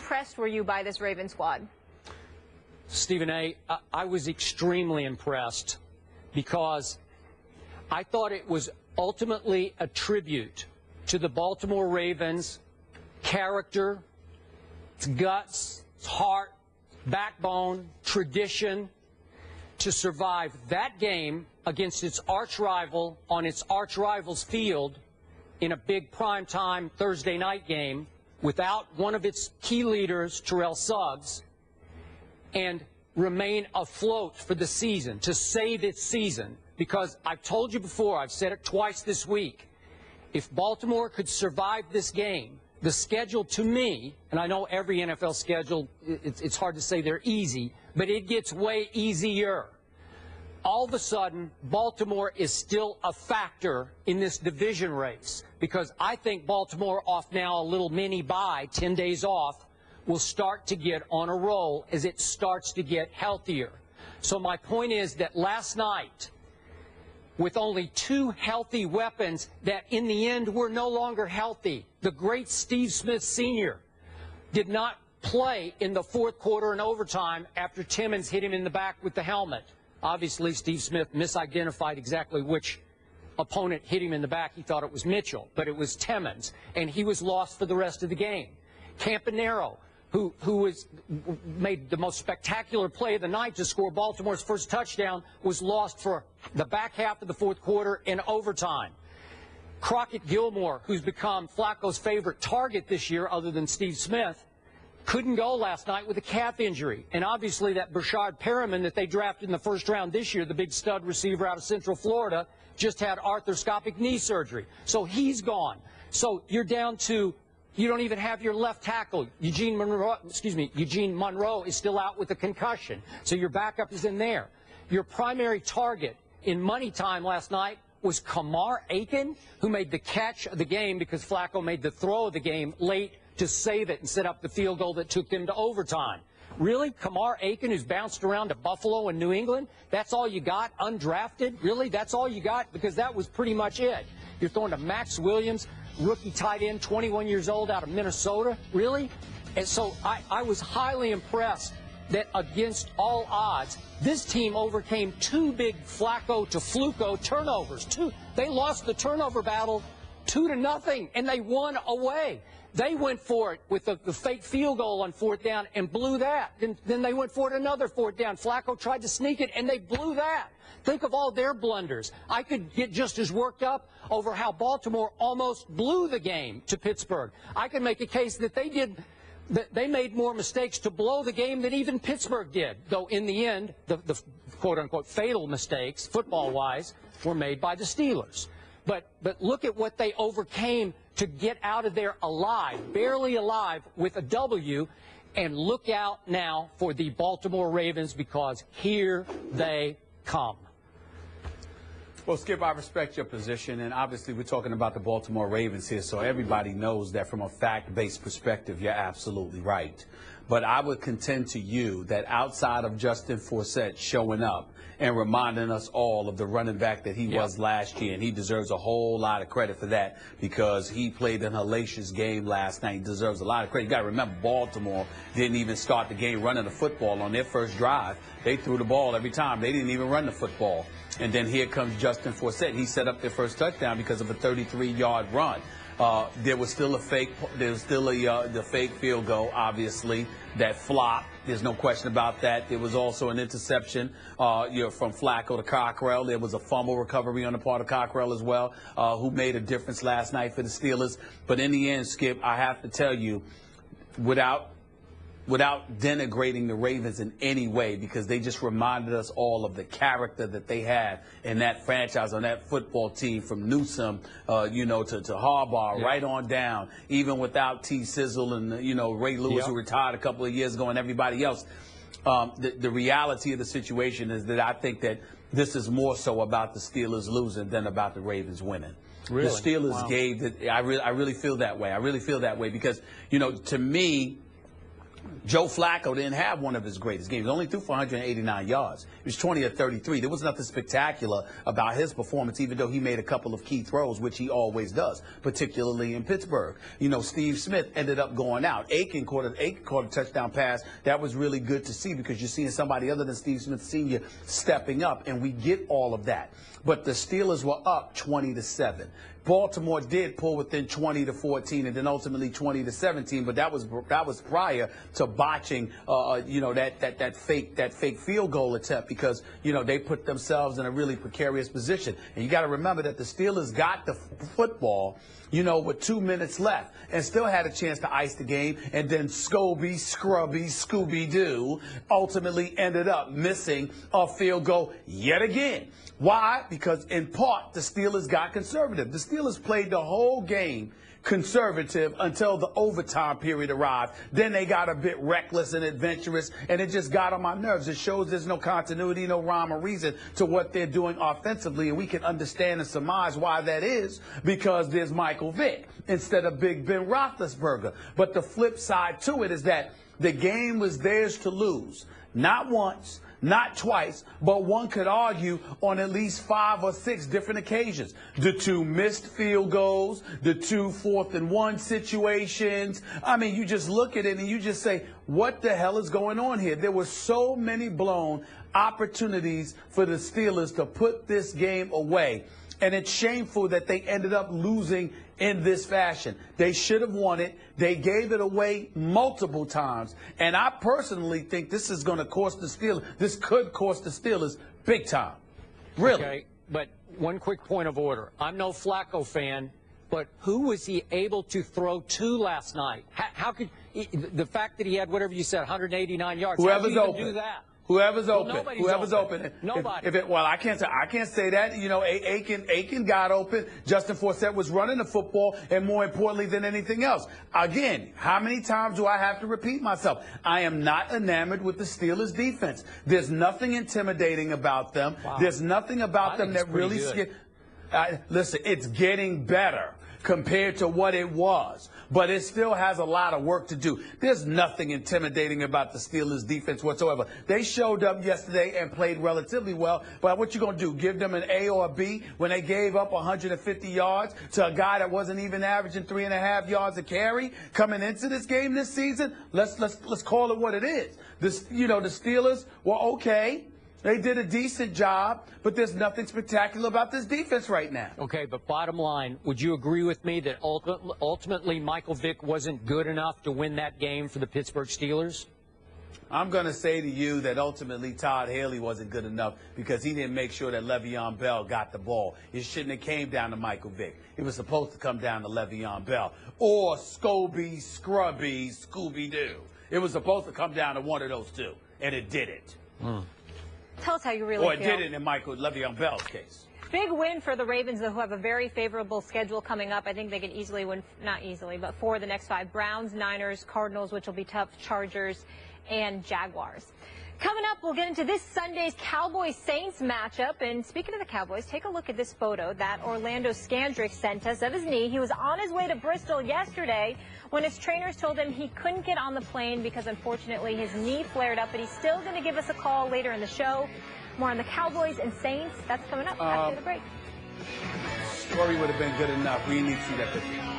impressed were you by this Ravens squad? Stephen A., I was extremely impressed because I thought it was ultimately a tribute to the Baltimore Ravens' character, its guts, its heart, backbone, tradition, to survive that game against its arch rival on its arch rival's field in a big primetime Thursday night game without one of its key leaders, Terrell Suggs, and remain afloat for the season, to save its season. Because I've told you before, I've said it twice this week, if Baltimore could survive this game, the schedule to me, and I know every NFL schedule, it's hard to say they're easy, but it gets way easier. All of a sudden, Baltimore is still a factor in this division race, because I think Baltimore, off now a little mini bye, 10 days off, will start to get on a roll as it starts to get healthier. So my point is that last night, with only 2 healthy weapons that in the end were no longer healthy, the great Steve Smith Sr. did not play in the fourth quarter and overtime after Timmons hit him in the back with the helmet. Obviously, Steve Smith misidentified exactly which opponent hit him in the back. He thought it was Mitchell, but it was Timmons, and he was lost for the rest of the game. Campanaro, who made the most spectacular play of the night to score Baltimore's first touchdown, was lost for the back half of the fourth quarter in overtime. Crockett Gilmore, who's become Flacco's favorite target this year other than Steve Smith, couldn't go last night with a calf injury. And obviously that Brashard Perriman that they drafted in the first round this year, the big stud receiver out of Central Florida, just had arthroscopic knee surgery. So he's gone. So you're down to, you don't even have your left tackle. Eugene Monroe is still out with a concussion. So your backup is in there. Your primary target in money time last night was Kamar Aiken, who made the catch of the game because Flacco made the throw of the game late to save it and set up the field goal that took them to overtime. Really? Kamar Aiken, who's bounced around to Buffalo and New England? That's all you got? Undrafted? Really? That's all you got? Because that was pretty much it. You're throwing to Max Williams, rookie tight end, 21 years old, out of Minnesota? Really? And so I was highly impressed that against all odds, this team overcame 2 big Flacco to Fluco turnovers. They lost the turnover battle 2-0, and they won away. They went for it with the fake field goal on 4th down and blew that. Then they went for it another 4th down. Flacco tried to sneak it, and they blew that. Think of all their blunders. I could get just as worked up over how Baltimore almost blew the game to Pittsburgh. I could make a case that they made more mistakes to blow the game than even Pittsburgh did, though in the end, the quote-unquote fatal mistakes, football-wise, were made by the Steelers. But look at what they overcame to get out of there alive, barely alive, with a W, and look out now for the Baltimore Ravens, because here they come. Well, Skip, I respect your position, and obviously we're talking about the Baltimore Ravens here, so everybody knows that from a fact-based perspective, you're absolutely right. But I would contend to you that outside of Justin Forsett showing up and reminding us all of the running back that he was last year, and he deserves a whole lot of credit for that because he played an hellacious game last night. He deserves a lot of credit. You got to remember, Baltimore didn't even start the game running the football on their first drive. They threw the ball every time. They didn't even run the football. And then here comes Justin Forsett. He set up their first touchdown because of a 33-yard run. There was still a fake. There was still the fake field goal, obviously, that flopped. There's no question about that. There was also an interception from Flacco to Cockrell. There was a fumble recovery on the part of Cockrell as well, who made a difference last night for the Steelers. But in the end, Skip, I have to tell you, without denigrating the Ravens in any way, because they just reminded us all of the character that they had in that franchise, on that football team, from Newsom, to Harbaugh, right on down, even without T. Sizzle and, Ray Lewis, who retired a couple of years ago, and everybody else. The reality of the situation is that I think that this is more so about the Steelers losing than about the Ravens winning. Really? The Steelers gave it. I really feel that way. I really feel that way because, to me, Joe Flacco didn't have one of his greatest games. He only threw for 189 yards. He was 20 of 33. There was nothing spectacular about his performance, even though he made a couple of key throws, which he always does, particularly in Pittsburgh. You know, Steve Smith ended up going out. Aiken caught a touchdown pass. That was really good to see because you're seeing somebody other than Steve Smith Sr. stepping up, and we get all of that. But the Steelers were up 20-7. Baltimore did pull within 20-14 and then ultimately 20-17, but that was prior to botching, that fake field goal attempt because they put themselves in a really precarious position. And you got to remember that the Steelers got the football, with 2 minutes left and still had a chance to ice the game. And then Scooby-Doo ultimately ended up missing a field goal yet again. Why? Because in part, the Steelers got conservative. The Steelers played the whole game conservative until the overtime period arrived. Then they got a bit reckless and adventurous, and it just got on my nerves. It shows there's no continuity, no rhyme or reason to what they're doing offensively, and we can understand and surmise why that is because there's Michael Vick instead of Big Ben Roethlisberger. But the flip side to it is that the game was theirs to lose, not once, not twice, but one could argue on at least 5 or 6 different occasions. The 2 missed field goals, the 2 4th-and-1 situations. I mean, you just look at it and you just say, what the hell is going on here? There were so many blown opportunities for the Steelers to put this game away. And it's shameful that they ended up losing in this fashion. They should have won it. They gave it away multiple times. And I personally think this is going to cost the Steelers. This could cost the Steelers big time. Really. Okay, but one quick point of order. I'm no Flacco fan, but who was he able to throw to last night? How could the fact that he had, whatever you said, 189 yards, whoever's how open. Do that? Whoever's well, open. Whoever's open. Nobody. Well, I can't say that. Aiken got open. Justin Forsett was running the football, and more importantly than anything else. Again, how many times do I have to repeat myself? I am not enamored with the Steelers' defense. There's nothing intimidating about them. Wow. There's nothing about them that really listen, it's getting better compared to what it was, but it still has a lot of work to do. There's nothing intimidating about the Steelers' defense whatsoever. They showed up yesterday and played relatively well, but what you going to do, give them an A or a B when they gave up 150 yards to a guy that wasn't even averaging 3.5 yards a carry coming into this game this season? Let's call it what it is. The Steelers were okay. They did a decent job, but there's nothing spectacular about this defense right now. Okay, but bottom line, would you agree with me that ultimately Michael Vick wasn't good enough to win that game for the Pittsburgh Steelers? I'm going to say to you that ultimately Todd Haley wasn't good enough because he didn't make sure that Le'Veon Bell got the ball. It shouldn't have came down to Michael Vick. It was supposed to come down to Le'Veon Bell or Scooby-Doo. It was supposed to come down to one of those two, and it didn't. Tell us how you really feel. Or it didn't in Le'Veon Bell's case. Big win for the Ravens, though, who have a very favorable schedule coming up. I think they can easily win, not easily, but 4 of the next 5. Browns, Niners, Cardinals, which will be tough, Chargers, and Jaguars. Coming up, we'll get into this Sunday's Cowboys-Saints matchup. And speaking of the Cowboys, take a look at this photo that Orlando Scandrick sent us of his knee. He was on his way to Bristol yesterday when his trainers told him he couldn't get on the plane because, unfortunately, his knee flared up. But he's still going to give us a call later in the show. More on the Cowboys and Saints. That's coming up after the break. Story would have been good enough. We need to see that picture.